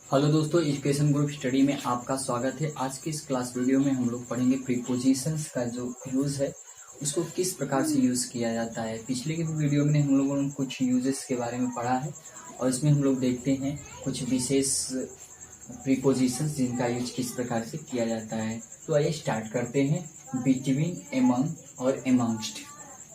Hello दोस्तों, education group study में आपका स्वागत है। आज की इस क्लास वीडियो में हम लोग पढ़ेंगे प्रीपोजिशंस का जो यूज़ है उसको किस प्रकार से यूज़ किया जाता है। पिछले के वीडियो में हम लोगों ने कुछ यूजेस के बारे में पढ़ा है और इसमें हम लोग देखते हैं कुछ विशेष प्रीपोजिशंस जिनका यूज किस प्रकार से किया जाता है। तो आइए स्टार्ट करते हैं। बिटवीन, एमंग और एमंगस्ट।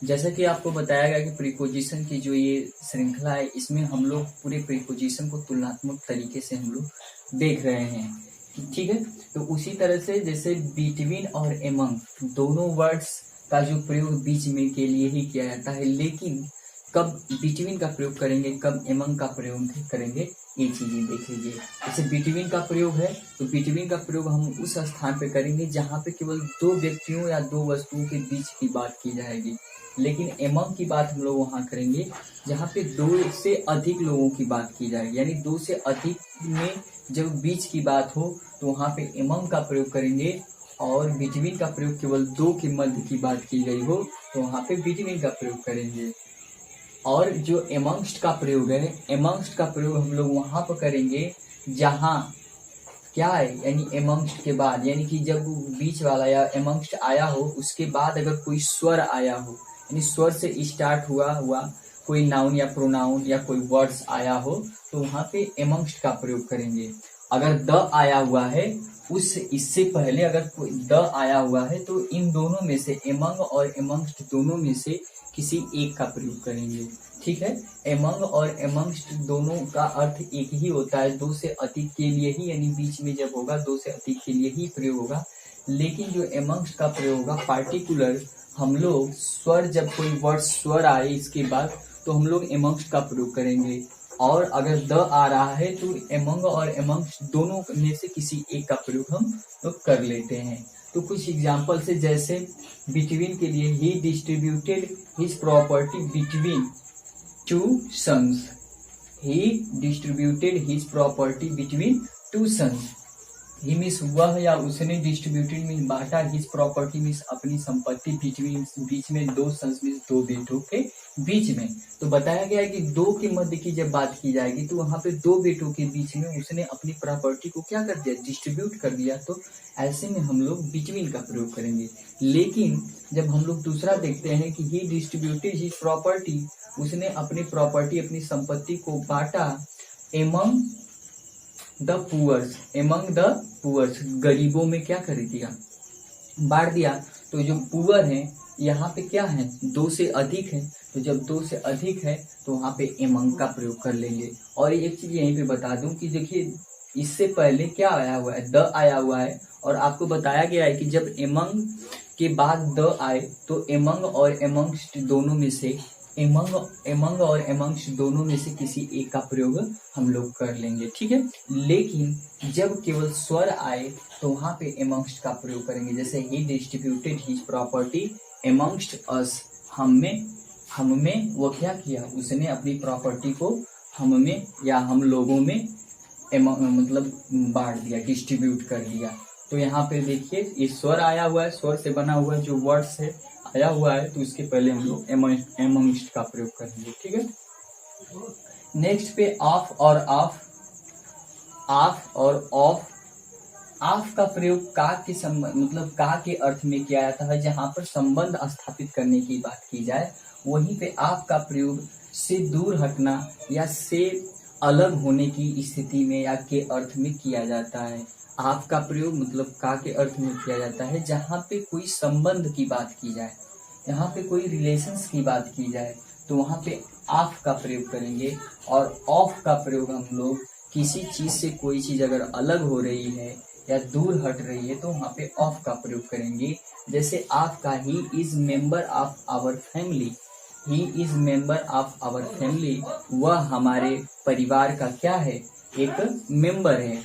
जैसा कि आपको बताया गया कि प्रीपोजिशन की जो ये श्रृंखला है इसमें हम लोग पूरे प्रीपोजिशन को तुलनात्मक तरीके से हम लोग देख रहे हैं। ठीक है, तो उसी तरह से जैसे बिटवीन और एमंग दोनों वर्ड्स का जो प्रयोग बीच में के लिए ही किया जाता है, लेकिन कब बिटवीन का प्रयोग करेंगे कब एमंग का प्रयोग करेंगे ये चीजें देख लीजिए। जैसे बिटवीन का प्रयोग है तो बिटवीन का प्रयोग हम उस स्थान पे करेंगे जहाँ पे केवल दो व्यक्तियों या दो वस्तुओं के बीच की बात की जाएगी, लेकिन एमंग की बात हम लोग वहाँ करेंगे जहाँ पे दो से अधिक लोगों की बात की जाएगी। यानी दो से अधिक में जब बीच की बात हो तो वहाँ पे एमंग का प्रयोग करेंगे, और बिटवीन का प्रयोग केवल दो के मध्य की बात की गई हो तो वहाँ पे बिटवीन का प्रयोग करेंगे। और जो एमंगस्ट का प्रयोग है, एमंगस्ट का प्रयोग हम लोग वहाँ पर करेंगे जहाँ क्या है, यानी एमंगस्ट के बाद, यानी कि जब बीच वाला या एमंगस्ट आया हो उसके बाद अगर कोई स्वर आया हो, यानी स्वर से स्टार्ट हुआ कोई नाउन या प्रोनाउन या कोई वर्ड्स आया हो तो वहाँ पे एमंगस्ट का प्रयोग करेंगे। अगर द आया हुआ है इससे पहले अगर कोई द आया हुआ है तो इन दोनों में से, एमंग और एमंगस्ट दोनों में से किसी एक का प्रयोग करेंगे। ठीक है, एमंग और एमंगस्ट दोनों का अर्थ एक ही होता है, दो से अधिक के लिए ही, यानी बीच में जब होगा दो से अधिक के लिए ही प्रयोग होगा। लेकिन जो एमंगस्ट का प्रयोग होगा पार्टिकुलर, हम लोग स्वर, जब कोई वर्ड स्वर आए इसके बाद तो हम लोग एमंगस्ट का प्रयोग करेंगे, और अगर द आ रहा है तो एमंग और एमंगस्ट दोनों में से किसी एक का प्रयोग हम लोग कर लेते हैं। तो कुछ एग्जाम्पल से, जैसे बिटवीन के लिए he distributed his property between two sons. He distributed his property between two sons. He means वह या उसने, डिस्ट्रीब्यूटेड मीन्स बांटा, हिज प्रॉपर्टी मीन्स अपनी संपत्ति, बिटवीन बीच में, दो सन्स मीन्स दो बेटों के बीच में। तो बताया गया है कि दो के मध्य की जब बात की जाएगी तो वहां पे दो बेटों के बीच में उसने अपनी प्रॉपर्टी को क्या कर दिया, डिस्ट्रीब्यूट कर दिया। तो ऐसे में हम लोग बिटवीन का प्रयोग करेंगे। लेकिन जब हम लोग दूसरा देखते हैं कि ही डिस्ट्रीब्यूटेड हिज प्रॉपर्टी, उसने अपनी प्रॉपर्टी, अपनी संपत्ति को बांटा among the poors, among the poors, गरीबों में क्या कर दिया, बांट दिया। तो जो पुअर है यहाँ पे क्या है, दो से अधिक है, तो जब दो से अधिक है तो वहाँ पे एमंग का प्रयोग कर लेंगे। और एक चीज यहीं पे बता दूं कि देखिए इससे पहले क्या आया हुआ है, द आया हुआ है, और आपको बताया गया है कि जब एमंग के बाद द आए तो एमंग और एमंगस्ट दोनों में से, एमंग और एमंगस्ट दोनों में से किसी एक का प्रयोग हम लोग कर लेंगे। ठीक है, लेकिन जब केवल स्वर आए तो वहां पे एमंगस्ट का प्रयोग करेंगे। जैसे ही डिस्ट्रीब्यूटेड हिज प्रॉपर्टी एमंगस्ट अस, हम में वो क्या किया, उसने अपनी प्रॉपर्टी को हम में या हम लोगों में मतलब बांट दिया, डिस्ट्रीब्यूट कर दिया। तो यहाँ पे देखिए ये स्वर आया हुआ है, स्वर से बना हुआ जो वर्ड्स है आया हुआ है, तो इसके पहले हम लोग एमंगस्ट का प्रयोग करेंगे। ठीक है, नेक्स्ट पे ऑफ और ऑफ, ऑफ और ऑफ। ऑफ का प्रयोग का के मतलब का के अर्थ में किया जाता है, जहां पर संबंध स्थापित करने की बात की जाए। वहीं पे ऑफ का प्रयोग से दूर हटना या से अलग होने की स्थिति में या के अर्थ में किया जाता है। ऑफ का प्रयोग मतलब का के अर्थ में किया जाता है जहां पे कोई संबंध की बात की जाए, यहाँ पे कोई रिलेशंस की बात की जाए तो वहाँ पे ऑफ का प्रयोग करेंगे। और ऑफ का प्रयोग हम लोग किसी चीज से, कोई चीज अगर अलग हो रही है या दूर हट रही है तो वहाँ पे ऑफ का प्रयोग करेंगे। जैसे ऑफ का he is member of our family, he is member of our family, वह हमारे परिवार का क्या है, एक मेंबर है।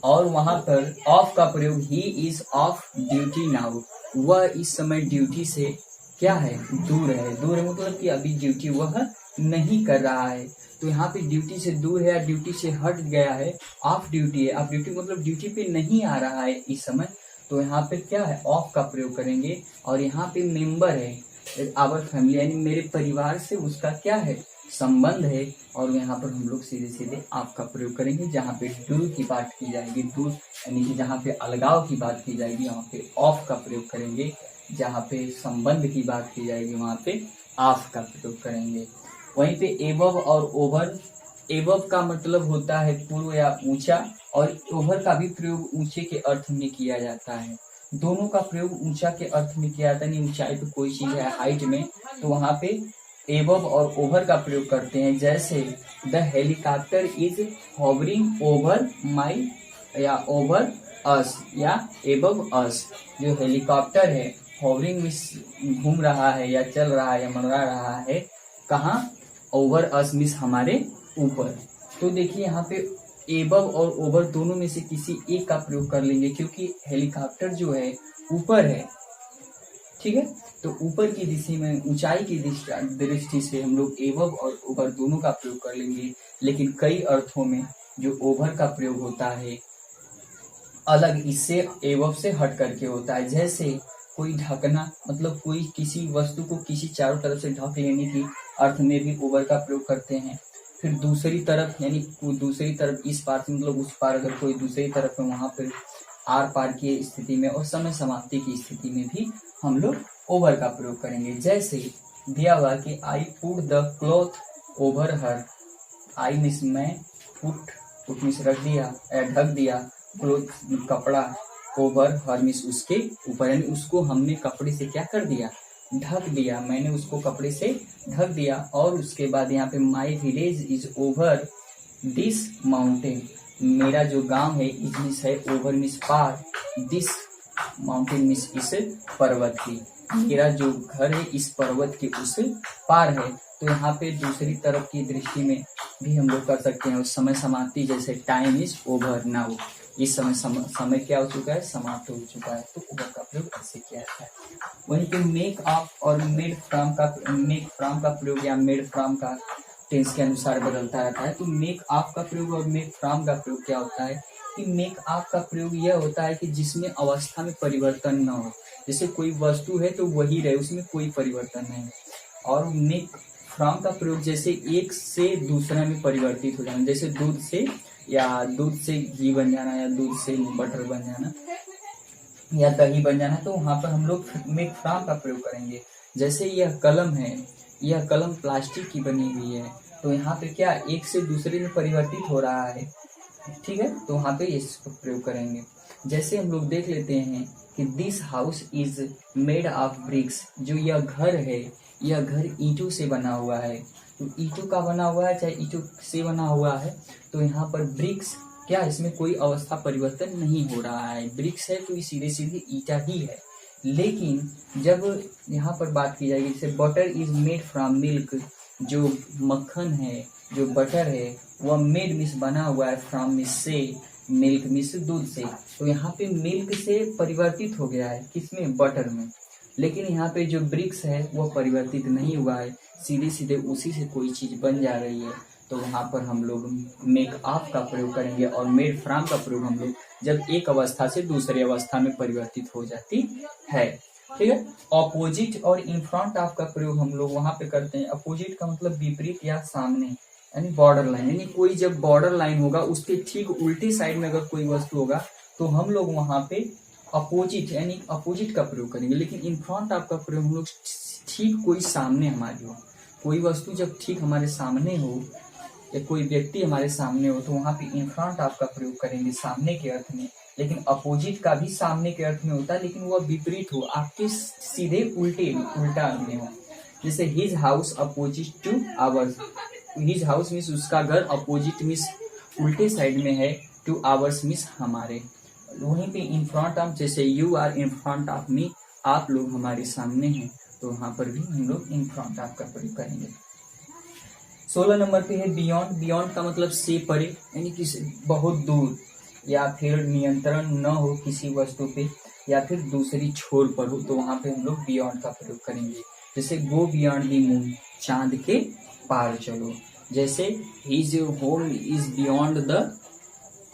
और वहां पर ऑफ का प्रयोग he is of duty now, वह इस समय ड्यूटी से क्या है, दूर है। दूर है मतलब कि अभी ड्यूटी वह नहीं कर रहा है, तो यहाँ पे ड्यूटी से दूर है या ड्यूटी से हट गया है, ऑफ ड्यूटी है। ऑफ ड्यूटी मतलब ड्यूटी पे नहीं आ रहा है इस समय, तो यहाँ पे क्या है, ऑफ का प्रयोग करेंगे। और यहाँ पे मेंबर है आवर फैमिली, यानी मेरे परिवार से उसका क्या है, संबंध है, और यहाँ पर हम लोग सीधे सीधे आप का प्रयोग करेंगे। जहाँ पे दूर की बात की जाएगी, दूर यानी कि जहाँ पे अलगाव की बात की जाएगी वहाँ पे ऑफ का प्रयोग करेंगे। जहाँ पे संबंध की बात की जाएगी वहाँ पे ऑफ का प्रयोग करेंगे। वहीं पे एबव और ओवर, एबव का मतलब होता है पूर्व या ऊंचा, और ओवर का भी प्रयोग ऊंचे के अर्थ में किया जाता है। दोनों का प्रयोग ऊंचा के अर्थ में किया जाता है। नहीं, ऊंचाई पे कोई चीज है हाइट में, तो वहां पे एबव और ओवर का प्रयोग करते हैं। जैसे the helicopter is hovering over my, या ओवर अस, या एबव अस। जो हेलीकॉप्टर है हॉवरिंग मीन्स घूम रहा है या चल रहा है या मंडरा रहा है, कहाँ? ओवर अस मीन्स हमारे ऊपर। तो देखिए यहाँ पे एबव और ओवर दोनों में से किसी एक का प्रयोग कर लेंगे, क्योंकि हेलीकॉप्टर जो है ऊपर है, ठीक है। तो ऊपर की दिशा में, ऊंचाई की दृष्टि से हम लोग एबव और ओवर दोनों का प्रयोग कर लेंगे। लेकिन कई अर्थों में जो ओवर का प्रयोग होता है अलग इससे एबव से हट करके होता है। जैसे कोई ढकना, मतलब कोई किसी वस्तु को किसी चारों तरफ से ढक लेने की अर्थ में भी ओवर का प्रयोग करते हैं। फिर दूसरी तरफ, यानी दूसरी तरफ इस पार से मतलब उस पार, अगर कोई दूसरी तरफ है वहां पर आर पार की स्थिति में और समय समाप्ति की स्थिति में भी हम लोग ओवर का प्रयोग करेंगे। जैसे दिया हुआ कि I put the cloth over her, I means मैं, पुट मीन्स रख दिया या ढक दिया, क्लॉथ कपड़ा, ओवर हर मीन्स उसके ऊपर, यानी उसको हमने कपड़े से क्या कर दिया? ढक दिया। मैंने उसको कपड़े से ढक दिया। और उसके बाद यहाँ पे my village is over this mountain, मेरा जो गांव है इज मिस है, ओवर मिस पार, दिस माउंटेन मिस इस पर्वत की, मेरा जो घर है इस पर्वत के उस पार है। तो यहाँ पे दूसरी तरफ की दृष्टि में भी हम लोग कर सकते हैं। उस समय समाप्ति, जैसे टाइम इज ओवर नाउ, इस समय क्या हो चुका है? समाप्त हो चुका है। तो ओवर का प्रयोग ऐसे किया जाता है। वहीं पे मेक ऑफ और मेड फ्रॉम का प्रयोग या मेड फ्रॉम का टेंस के अनुसार बदलता रहता है। तो मेक ऑफ का प्रयोग और मेक फ्रॉम का प्रयोग क्या होता है कि मेक ऑफ का प्रयोग यह होता है कि जिसमें अवस्था में परिवर्तन न हो। जैसे कोई वस्तु है तो वही रहे, उसमें कोई परिवर्तन नहीं। और मेक फ्रॉम का प्रयोग जैसे एक से दूसरा में परिवर्तित हो जाना, जैसे दूध से घी बन जाना, या दूध से बटर बन जाना, या दही बन जाना, तो वहां पर हम लोग मेक फ्रॉम का प्रयोग करेंगे। जैसे यह कलम है, यह कलम प्लास्टिक की बनी हुई है, तो यहाँ पे क्या एक से दूसरे में परिवर्तित हो रहा है, ठीक है। तो वहां पे इसको प्रयोग करेंगे। जैसे हम लोग देख लेते हैं कि this house is made of BRICS, जो यह घर है, यह घर ईंटों से बना हुआ है। तो ईंटों का बना हुआ है, चाहे ईंटों से बना हुआ है, तो यहाँ पर ब्रिक्स क्या, इसमें कोई अवस्था परिवर्तन नहीं हो रहा है। ब्रिक्स है तो सीधे सीधे ईंटा ही है। लेकिन जब यहाँ पर बात की जाएगी, जैसे butter is made from milk, जो मक्खन है, जो बटर है, वह मेड मिस बना हुआ है, फ्रॉम मिस से, मिल्क मिस दूध से। तो यहाँ पे मिल्क से परिवर्तित हो गया है, किसमें? बटर में। लेकिन यहाँ पे जो ब्रिक्स है वह परिवर्तित नहीं हुआ है, सीधे सीधे उसी से कोई चीज बन जा रही है। तो वहां पर हम लोग मेक ऑफ का प्रयोग करेंगे, और मेड फ्रॉम का प्रयोग हम लोग जब एक अवस्था से दूसरी अवस्था में परिवर्तित हो जाती है, ठीक है। ऑपोजिट और इन फ्रंट ऑफ का प्रयोग हम लोग वहां पे करते हैं। अपोजिट का मतलब विपरीत या सामने, यानी बॉर्डर लाइन, यानी कोई जब बॉर्डर लाइन होगा उसके ठीक उल्टी साइड में अगर कोई वस्तु होगा तो हम लोग वहां पे अपोजिट यानी अपोजिट का प्रयोग करेंगे। लेकिन इन फ्रंट ऑफ का प्रयोग हम लोग ठीक कोई सामने हमारी हो, कोई वस्तु जब ठीक हमारे सामने हो या कोई व्यक्ति हमारे सामने हो तो वहां पे इन फ्रंट ऑफ का प्रयोग करेंगे सामने के अर्थ में। लेकिन अपोजिट का भी सामने के अर्थ में होता है, लेकिन वह विपरीत हो, आपके सीधे उल्टा अर्थ में हो। जैसे his house opposite two hours, his house means उसका घर, अपोजिट मीन्स उल्टे साइड में है, टू आवर्स मीन्स हमारे। वहीं पे इन फ्रंट ऑफ, जैसे you are in front of me, आप लोग हमारे सामने हैं, तो वहां पर भी हम लोग इन फ्रंट ऑफ का प्रयोग करेंगे। 16 नंबर पे है बियॉन्ड। बियॉन्ड का मतलब से परे, यानी कि बहुत दूर, या फिर नियंत्रण न हो किसी वस्तु पे, या फिर दूसरी छोर पर हो, तो वहां पे हम लोग बियॉन्ड का प्रयोग करेंगे। जैसे गो बियॉन्ड दी मून, चांद के पार चलो। जैसे his home is beyond the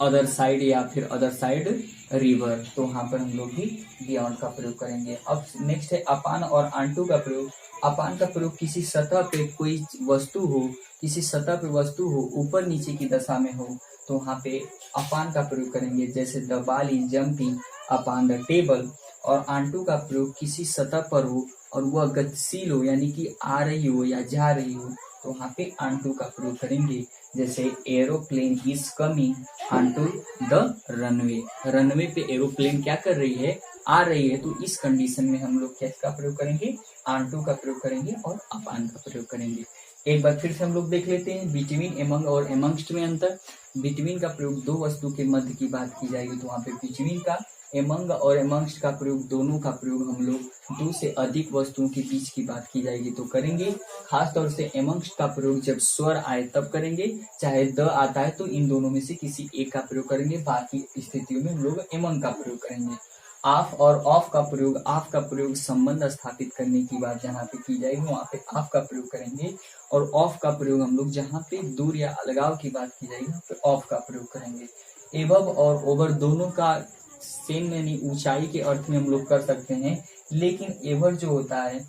other side, या फिर अदर साइड रिवर, तो वहां पर हम लोग भी बियॉन्ड का प्रयोग करेंगे। अब नेक्स्ट है अपान और आंटू का प्रयोग। अपान का प्रयोग किसी सतह पे कोई वस्तु हो, किसी सतह पे वस्तु हो, ऊपर नीचे की दशा में हो, तो वहाँ पे अपान का प्रयोग करेंगे। जैसे the ball is jumping upon the table. और आंटू का प्रयोग किसी सतह पर हो और वह गतिशील हो, यानी कि आ रही हो या जा रही हो, तो वहाँ पे आंटू का प्रयोग करेंगे। जैसे aeroplane is coming onto the runway. Runway पे एरोप्लेन क्या कर रही है, आ रही है, तो इस कंडीशन में हम लोग क्या इसका प्रयोग करेंगे, ऑनटू का प्रयोग करेंगे और अपान का प्रयोग करेंगे। एक बार फिर से हम लोग देख लेते हैं बिटवीन, एमंग और एमंगस्ट में अंतर। बिटवीन का प्रयोग दो वस्तु के मध्य की बात की जाएगी, तो वहाँ पे बिटवीन का। एमंग और एमंगस्ट का प्रयोग, दोनों का प्रयोग हम लोग दो से अधिक वस्तुओं के बीच की बात की जाएगी तो करेंगे। खास तौर से एमंगस्ट का प्रयोग जब स्वर आए तब करेंगे, चाहे द आता है तो इन दोनों में से किसी एक का प्रयोग करेंगे, बाकी स्थितियों में हम लोग एमंग का प्रयोग करेंगे। ऑफ और ऑफ का प्रयोग, ऑफ का प्रयोग संबंध स्थापित करने की बात जहाँ पे की जाएगी वहाँ पे ऑफ का प्रयोग करेंगे, और ऑफ का प्रयोग हम लोग जहाँ पे दूर या अलगाव की बात की जाएगी वहाँ पे ऑफ का प्रयोग करेंगे। एबव और ओवर दोनों का सेम यानी ऊंचाई के अर्थ में हम लोग कर सकते हैं, लेकिन एवर जो होता है,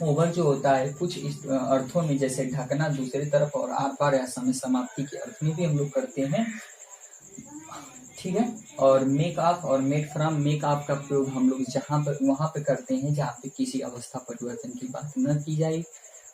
ओवर जो होता है कुछ अर्थों में, जैसे ढकना दूसरी तरफ और आर पार या समय समाप्ति के अर्थ में भी हम लोग करते हैं, ठीक है। और मेक ऑफ और मेक फ्रॉम, मेक ऑफ का प्रयोग हम लोग जहाँ पर वहां पे करते हैं जहाँ पे किसी अवस्था परिवर्तन की बात न की जाए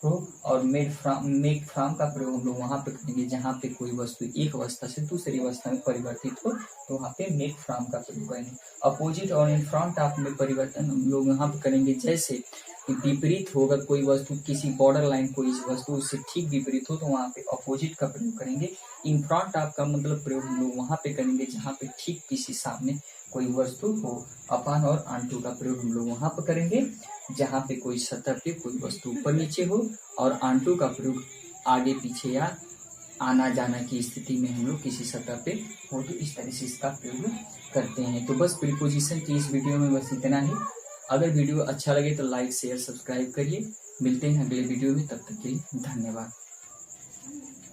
हो, और मेक फ्रॉम का प्रयोग हम लोग वहां पे करेंगे जहाँ पे कोई वस्तु एक अवस्था से दूसरी अवस्था में परिवर्तित हो, तो वहाँ पे मेक फ्रॉम का प्रयोग करेंगे। अपोजिट और इन फ्रंट ऑफ में परिवर्तन हम लोग यहाँ पे करेंगे, जैसे विपरीत हो, अगर कोई वस्तु किसी बॉर्डर लाइन कोई वस्तु उससे ठीक विपरीत हो तो वहाँ पे अपोजिट का प्रयोग करेंगे। इन फ्रंट ऑफ का मतलब प्रयोग हम लोग वहाँ पे करेंगे जहाँ पे ठीक किसी सामने कोई वस्तु हो। अपान और आंटू का प्रयोग हम लोग वहाँ पे करेंगे जहाँ पे कोई सतह पे कोई वस्तु ऊपर नीचे हो, और आंटू का प्रयोग आगे पीछे या आना जाना की स्थिति में हम लोग किसी सतह पे हो, तो इस तरह से इसका प्रयोग करते हैं। तो बस प्रीपोजिशन की इस वीडियो में बस इतना ही। अगर वीडियो अच्छा लगे तो लाइक शेयर सब्सक्राइब करिए। मिलते हैं अगले वीडियो में, तब तक के लिए धन्यवाद।